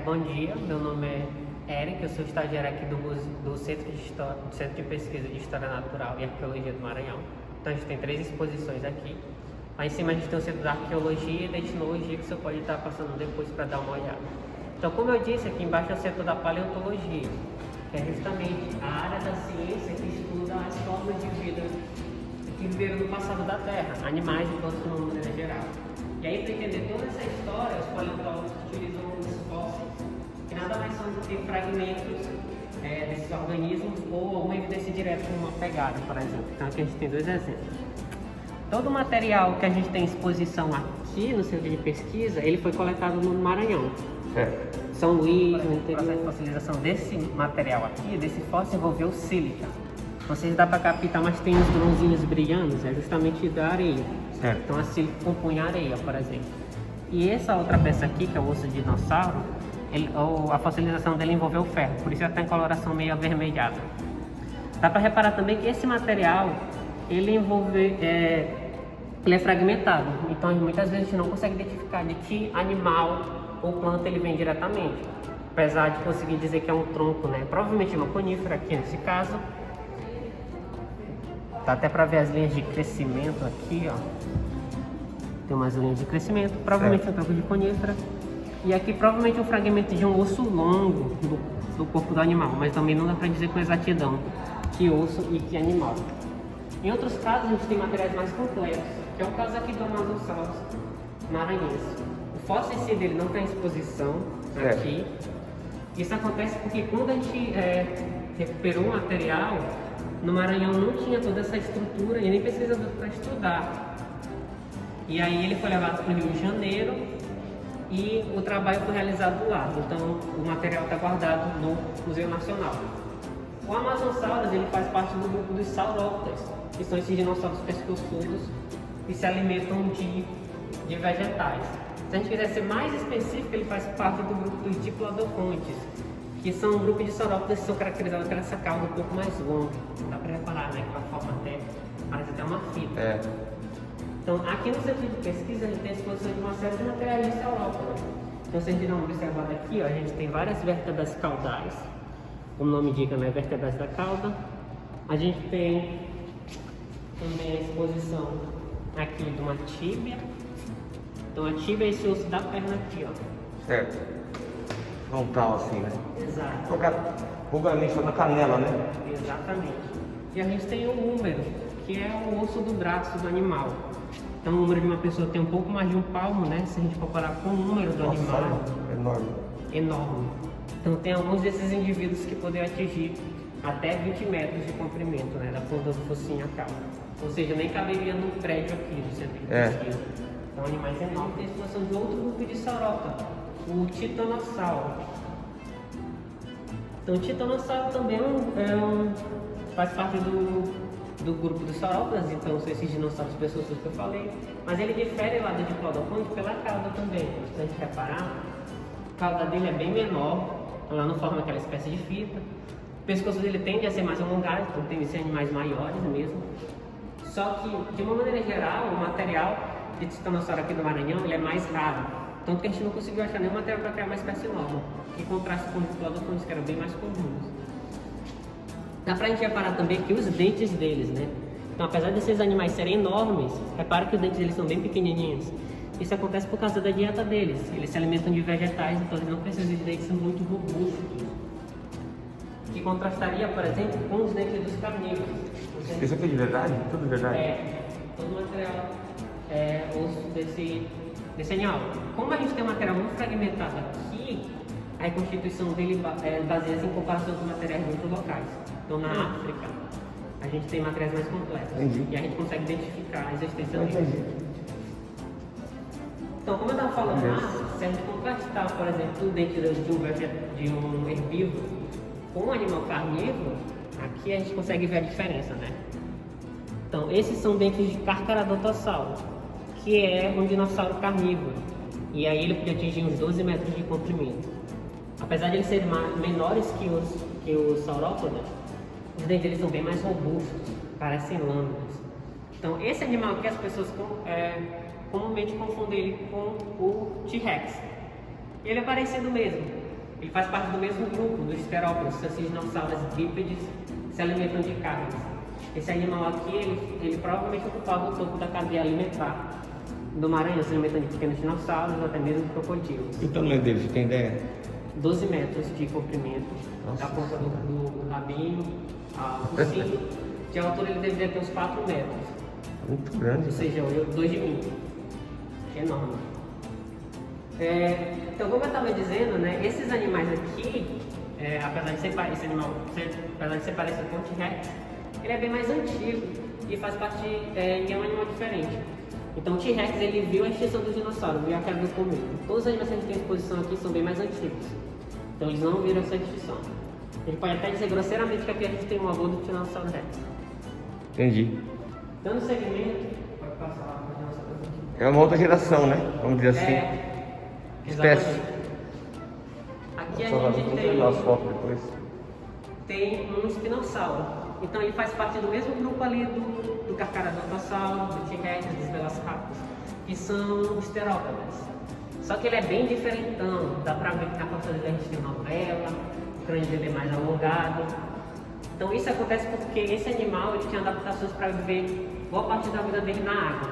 Bom dia, meu nome é Eric, eu sou estagiário aqui do Centro de Pesquisa de História Natural e Arqueologia do Maranhão. Então a gente tem 3 exposições aqui. Lá em cima a gente tem o Centro da Arqueologia e da Etnologia, que você pode estar passando depois para dar uma olhada. Então, como eu disse, aqui embaixo é o Centro da Paleontologia, que é justamente a área da ciência que estuda as formas de vida que viveram no passado da Terra, animais e plantas no mundo em geral. E aí, para entender toda essa história, os paleontólogos utilizam os fósseis, que nada mais são do que fragmentos desses organismos ou alguma evidência direta como uma pegada, por exemplo. Então aqui a gente tem 2 exemplos. Todo o material que a gente tem em exposição aqui no centro de pesquisa, ele foi coletado no Maranhão. Certo. São Luís, no interior. O processo de fossilização desse material aqui, desse fóssil, envolveu sílica. Vocês dá para captar, mas tem uns grãozinhos brilhando, é justamente da areia. Certo. Então a sílica compõe areia, por exemplo. E essa outra peça aqui, que é o osso de dinossauro, a fossilização dele envolveu ferro, por isso ela tem coloração meio avermelhada. Dá para reparar também que esse material, ele é fragmentado, então muitas vezes a gente não consegue identificar de que animal ou planta ele vem diretamente, apesar de conseguir dizer que é um tronco, né? Provavelmente uma conífera aqui nesse caso. Dá até para ver as linhas de crescimento aqui, ó. Tem umas linhas de crescimento, provavelmente um tronco de conífera. E aqui provavelmente um fragmento de um osso longo do corpo do animal, mas também não dá para dizer com exatidão que osso e que animal. Em outros casos a gente tem materiais mais complexos, que é o caso aqui do Amazonsaurus maranhense. O fóssil em si dele não tem exposição aqui. Isso acontece porque quando a gente recuperou o material, no Maranhão não tinha toda essa estrutura e nem pesquisador para estudar. E aí ele foi levado para o Rio de Janeiro e o trabalho foi realizado lá. Então o material está guardado no Museu Nacional. O Amazonsaurus ele faz parte do grupo dos saurópodes, que são esses dinossauros pescoçudos que se alimentam de vegetais. Se a gente quiser ser mais específico, ele faz parte do grupo dos diplodocentes, que são um grupo de saurópodes que são caracterizados por essa cauda um pouco mais longa. Dá para reparar, né? Que a forma parece até uma fita. Então, aqui no centro de pesquisa, a gente tem a exposição de uma série de materiais de saurópodes. Então, se a gente não observar aqui, ó, a gente tem várias vértebras caudais, como o nome indica, né? Vértebras da cauda. A gente tem também a exposição aqui de uma tíbia. Então, a tíbia é esse osso da perna aqui, ó. Certo. Frontal assim, né? Exato. Vulgarmente na canela, né? Exatamente. E a gente tem o húmero, que é o osso do braço do animal. Então o número de uma pessoa tem um pouco mais de um palmo, né? Se a gente comparar com o número do animal. Enorme. Então tem alguns desses indivíduos que podem atingir até 20 metros de comprimento, né? Da ponta do focinho à cauda. Ou seja, nem caberia no prédio aqui do centro de pesquisa. São animais enormes. Tem a exposição de outro grupo de saurópoda, o titanossauro. Então o titanossauro também faz parte do grupo dos saurópodes, então são esses dinossauros pescoçudos que eu falei, mas ele difere lá do diplodocente pela cauda também. Se a gente reparar, a cauda dele é bem menor, ela não forma aquela espécie de fita. O pescoço dele tende a ser mais alongado, então tem que ser animais maiores mesmo. Só que, de uma maneira geral, o material de titanossauro aqui do Maranhão ele é mais raro, tanto que a gente não conseguiu achar nenhum material para criar uma espécie nova, que contrasta com os diplodocentes, que eram bem mais comuns. Dá pra gente reparar também que os dentes deles, né? Então, apesar desses animais serem enormes, repara que os dentes deles são bem pequenininhos. Isso acontece por causa da dieta deles. Eles se alimentam de vegetais, então eles não precisam de dentes muito robustos. Que contrastaria, por exemplo, com os dentes dos carnívoros. Isso aqui é de verdade? Tudo verdade? Todo o material osso desse animal. Como a gente tem um material muito fragmentado aqui, a reconstituição dele baseia-se em comparação com materiais de outros locais. Então, na África, a gente tem materiais mais complexos. E a gente consegue identificar a existência deles. Então, como eu estava falando lá, se a gente contrastar, por exemplo, o dente de um herbívoro com um animal carnívoro, aqui a gente consegue ver a diferença, né? Então, esses são dentes de Carcharodontosauro, que é um dinossauro carnívoro. E aí ele podia atingir uns 12 metros de comprimento. Apesar de eles serem menores que os saurópodes, os dentes deles são bem mais robustos, parecem lâminas. Então, esse animal aqui as pessoas comumente confundem ele com o T-Rex. Ele é parecido mesmo, Ele faz parte do mesmo grupo, dos esterópodes, são esses dinossauros bípedes que se alimentam de carnes. Esse animal aqui, ele provavelmente ocupava o topo da cadeia alimentar do Maranhão, se alimentando de pequenos dinossauros ou até mesmo de crocodilos. E o tamanho dele, você tem ideia? 12 metros de comprimento, Nossa. da ponta do rabinho ao focinho. De altura ele deveria ter uns 4 metros, Muito grande. ou seja, 2 de mim, que é enorme. Então, como eu estava dizendo, né, esses animais aqui, apesar de ser parecido com o T-Rex, ele é bem mais antigo e faz parte de um animal diferente. Então o T-Rex ele viu a extinção dos dinossauros, viu a queda do cometa. Todos os animais que a gente tem à exposição aqui são bem mais antigos. Então eles não viram essa extinção. Ele pode até dizer grosseiramente que aqui a gente tem um avô do Tiranossauro Rex. Entendi. Dando seguimento, pode passar lá para a nossa pergunta. É uma outra geração, né? Vamos dizer assim. Espécie. Exatamente. Aqui a Vamos gente pegar as fotos depois. tem um espinossauro. Então ele faz parte do mesmo grupo ali do Carcharodontosauro, do T-Rex, dos Velociraptors, que são os terópodes. Só que ele é bem diferentão, dá pra ver que na foto dele a gente tem novela, o crânio dele é mais alongado. Então isso acontece porque esse animal ele tinha adaptações para viver boa parte da vida dele na água.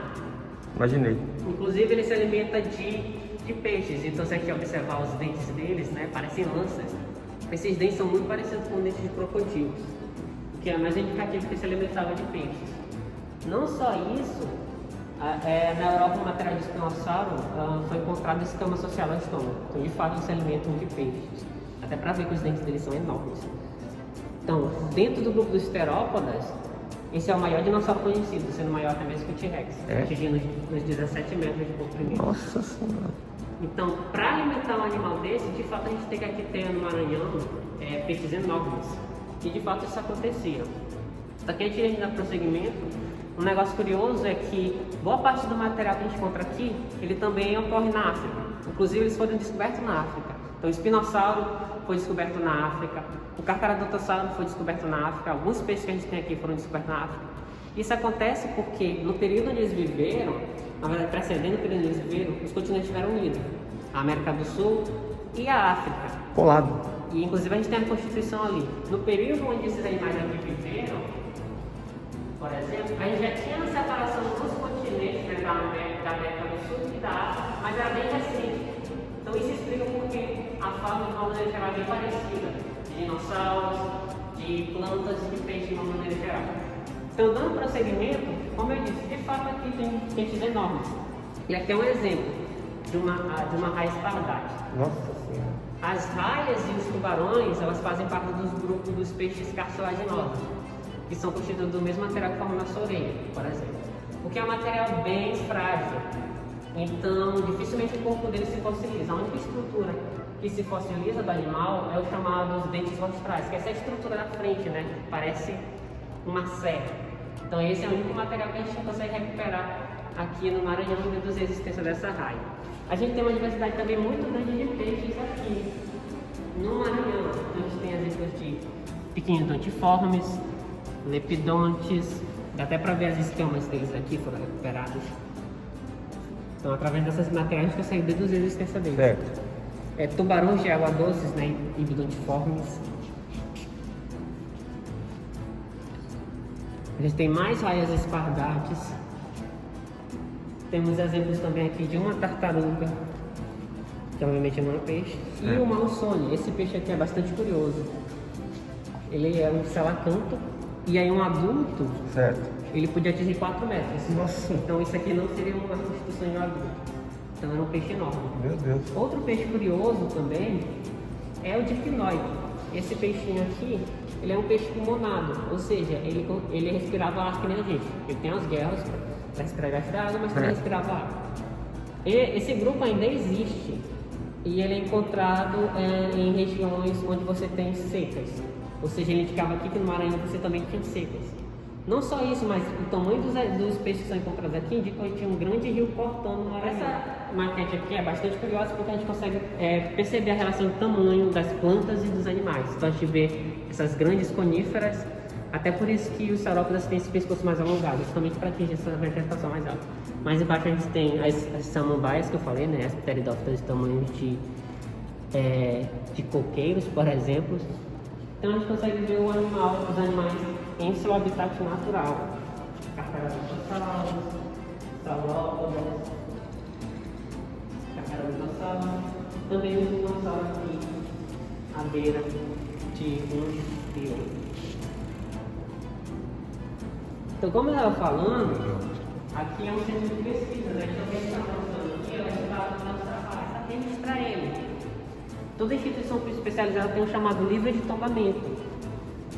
Imaginei. Inclusive ele se alimenta de peixes, então se a gente observar os dentes deles, né, parecem lanças. Esses dentes são muito parecidos com dentes de crocodilos, o que é mais indicativo que ele se alimentava de peixes. Não só isso, na Europa o material de espinossauro foi encontrado em escama social ao estômago, então de fato eles se alimentam de peixes, até para ver que os dentes deles são enormes. Então, dentro do grupo dos terópodas, esse é o maior dinossauro conhecido, sendo maior até mesmo que o T-Rex, atingindo os 17 metros de comprimento. Nossa Senhora. Então, para alimentar um animal desse, de fato a gente tem que aqui ter no Maranhão peixes enormes. E de fato isso acontecia. Só que antes de a gente dar prosseguimento, um negócio curioso é que boa parte do material que a gente encontra aqui, ele também ocorre na África. Inclusive eles foram descobertos na África. Então o espinossauro foi descoberto na África, o Carcharodontosauro foi descoberto na África, alguns peixes que a gente tem aqui foram descobertos na África. Isso acontece porque no período onde eles viveram, na verdade precedendo o período onde eles viveram, os continentes estiveram unidos. A América do Sul e a África. Colado. E inclusive a gente tem a Constituição ali. No período onde esses animais aqui viveram, por exemplo, a gente já tinha a separação dos continentes, né, da América do Sul e da África, mas era bem recente. Então isso explica porque a fauna de uma maneira geral é bem parecida, de dinossauros, de plantas e de peixes de uma maneira geral. Então, dando prosseguimento, como eu disse, de fato aqui tem peixes enormes. E aqui é um exemplo de uma raia espardate. Nossa Senhora. As raias e os tubarões, elas fazem parte dos grupos dos peixes cartilaginosos, que são constituídos do mesmo material que forma nossa orelha, por exemplo. Porque é um material bem frágil. Então, dificilmente o corpo dele se fossiliza. A única estrutura que se fossiliza do animal é o chamado os dentes rostrais, que é essa estrutura da frente, né? Parece uma serra. Então, esse é o único material que a gente consegue recuperar aqui no Maranhão e reduzir a existência dessa raia. A gente tem uma diversidade também muito grande de peixes aqui no Maranhão. Então, a gente tem exemplos de pequenos dontiformes, lepidontes, dá até para ver as escamas deles aqui foram recuperadas. Então, através dessas materiais, a gente consegue deduzir a existência deles. Certo. Tubarões de água doces, né, ibidontiformes. A gente tem mais raias espardates. Temos exemplos também aqui de uma tartaruga, que obviamente não é peixe, e o malsone. Esse peixe aqui é bastante curioso. Ele é um selacanto, e aí um adulto, Certo. ele podia atingir 4 metros. Nossa. Então isso aqui não seria uma constituição de um adulto. Então era um peixe enorme. Meu Deus. Outro peixe curioso também é o dipnoide. Esse peixinho aqui, ele é um peixe pulmonado, ou seja, ele respirava ar que nem a gente. Ele tem as guerras para respirar debaixo da água, mas também respirava ar. E esse grupo ainda existe e ele é encontrado em regiões onde você tem secas. Ou seja, ele indicava aqui que no Maranhão você também tinha secas. Não só isso, mas o tamanho dos peixes que são encontrados aqui indica que tinha um grande rio cortando no Maranhão. Essa maquete aqui é bastante curiosa porque a gente consegue perceber a relação de tamanho das plantas e dos animais. Então a gente vê essas grandes coníferas, até por isso que os saurópodes têm esse pescoço mais alongado, justamente para atingir essa vegetação mais alta. Mais embaixo a gente tem as samambaias que eu falei, né, as pteridófitas de tamanho de coqueiros, por exemplo. Então a gente consegue ver os animais em seu habitat natural. Carcarabidosauros, saurópodes, carcarabidosauros, também os dinossauros aqui à beira de um rio. Então, como eu estava falando, aqui é um centro de pesquisa, né? Então, a gente está mostrando aqui é o resultado do nosso trabalho, está registrar ele. Toda instituição especializada tem um chamado livro de tombamento,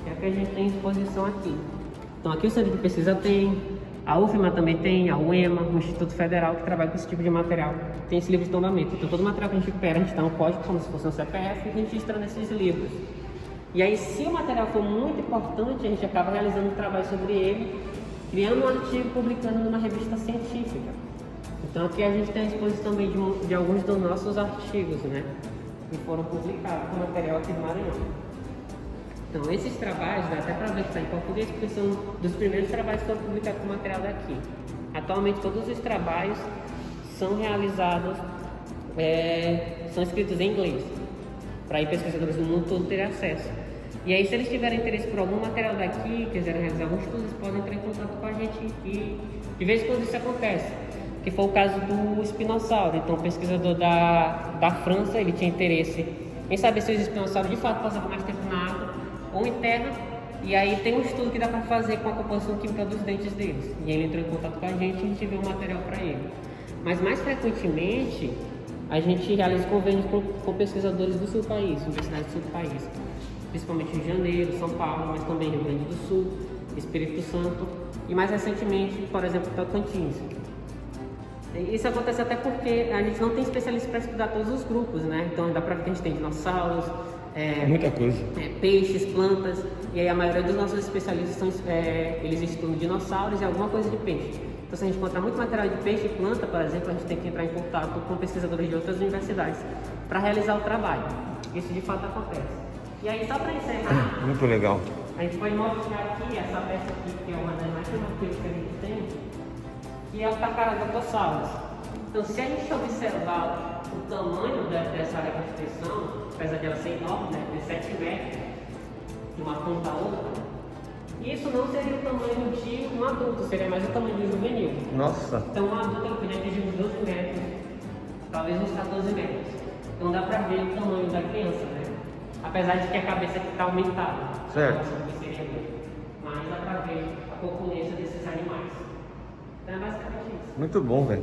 que é o que a gente tem em exposição aqui. Então, aqui o centro de pesquisa tem, a UFMA também tem, a UEMA, o Instituto Federal, que trabalha com esse tipo de material, tem esse livro de tombamento. Então, todo o material que a gente recupera, a gente dá um código, como se fosse um CPF, e registra nesses livros. E aí, se o material for muito importante, a gente acaba realizando um trabalho sobre ele, criando um artigo e publicando numa revista científica. Então, aqui a gente tem a exposição também de alguns dos nossos artigos, né? Que foram publicados com material aqui do Maranhão. Então, esses trabalhos, dá até para ver que está em português, porque são dos primeiros trabalhos que foram publicados com material daqui. Atualmente, todos os trabalhos são realizados, são escritos em inglês, para aí pesquisadores do mundo todo terem acesso. E aí, se eles tiverem interesse por algum material daqui, quiserem realizar algum estudo, eles podem entrar em contato com a gente. E de vez em quando isso acontece, que foi o caso do espinossauro. Então, o pesquisador da França, ele tinha interesse em saber se os espinossauros de fato passavam mais tempo na água ou em terra. E aí tem um estudo que dá para fazer com a composição química dos dentes deles. E ele entrou em contato com a gente e a gente enviou o material para ele. Mas mais frequentemente, a gente realiza convênios com pesquisadores do sul do país, universidades do sul do país. Principalmente Rio de Janeiro, São Paulo, mas também Rio Grande do Sul, Espírito Santo e mais recentemente, por exemplo, Tocantins. Isso acontece até porque a gente não tem especialistas para estudar todos os grupos, né? Então dá para ver que a gente tem dinossauros, muita coisa. Peixes, plantas, e aí a maioria dos nossos especialistas eles estudam dinossauros e alguma coisa de peixe. Então, se a gente encontrar muito material de peixe e planta, por exemplo, a gente tem que entrar em contato com pesquisadores de outras universidades para realizar o trabalho. Isso de fato acontece. E aí, só para encerrar, Muito legal. a gente pode mostrar aqui essa peça aqui, que é uma das mais chamativas que a gente tem, que é o Carcharodontosaurus. Então, se a gente observar o tamanho dessa área de extensão, apesar de ela ser enorme, né, de 7 metros, de uma ponta a outra, isso não seria o tamanho de um adulto, seria mais o tamanho de um juvenil. Nossa. Então, um adulto ele podia atingir uns 12 metros, talvez uns 14 metros. Então, dá para ver o tamanho da criança, né? Apesar de que a cabeça aqui está aumentada. Certo. Mas dá para ver a corpulência desses animais. Então é basicamente isso. Muito bom, velho.